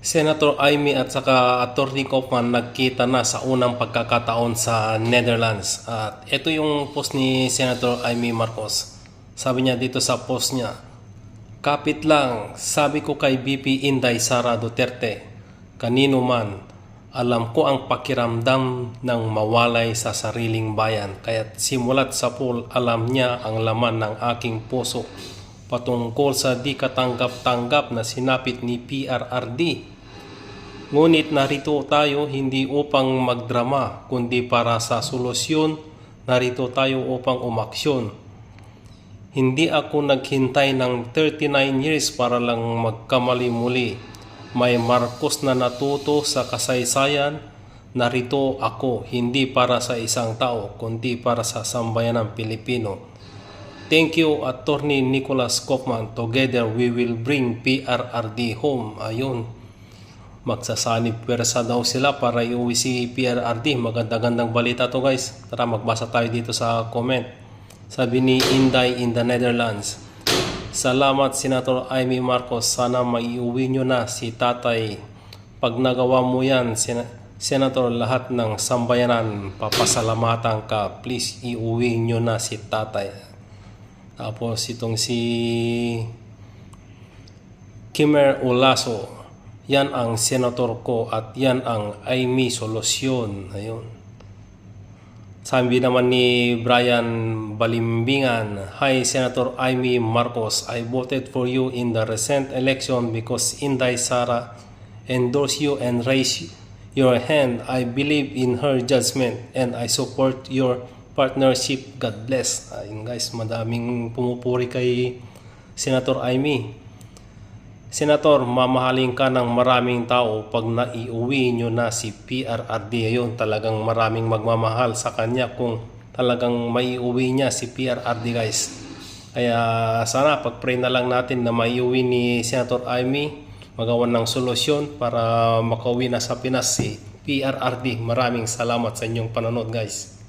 Senator Amy at saka Attorney Kaufman nagkita na sa unang pagkakataon sa Netherlands. At ito yung post ni Senator Amy Marcos. Sabi niya dito sa post niya, "Kapit lang, sabi ko kay VP Inday Sara Duterte, kanino man, alam ko ang pakiramdam ng mawalay sa sariling bayan. Kaya't simulat sa pool, alam niya ang laman ng aking puso patungkol sa di katanggap-tanggap na sinapit ni PRRD. Ngunit narito tayo hindi upang magdrama, kundi para sa solusyon. Narito tayo upang umaksyon. Hindi ako naghintay ng 39 years para lang magkamali muli. May Marcos na natuto sa kasaysayan. Narito ako, hindi para sa isang tao, kundi para sa sambayanang Pilipino. Thank you, Attorney Nicholas Kaufman. Together we will bring PRRD home." Ayun. Magsasanib pwersa daw sila para iuwi si PRRD. Maganda-gandang balita to guys. Tara magbasa tayo dito sa comment. Sabi ni Inday in the Netherlands, "Salamat Senator Amy Marcos. Sana maiuwi nyo na si tatay. Pag nagawa mo yan, Senator, lahat ng sambayanan papasalamatan ka. Please iuwi nyo na si tatay." Tapos itong si Kimer Olaso, "Yan ang senator ko at yan ang Amy solusyon." Ayun. Sabi naman ni Brian Balimbingan, "Hi Senator Amy Marcos, I voted for you in the recent election because Inday Sara endorsed you and raised your hand. I believe in her judgment and I support your partnership. God bless." Ayun guys, madaming pumupuri kay Senator Amy. Senator, mamahalin ka ng maraming tao pag naiuwi nyo na si PRRD. Ayun, talagang maraming magmamahal sa kanya kung talagang maiuwi niya si PRRD guys. Kaya sana pag-pray na lang natin na maiuwi ni Senator Amy, magawan ng solusyon para makauwi na sa Pinas si PRRD. Maraming salamat sa inyong panonood guys.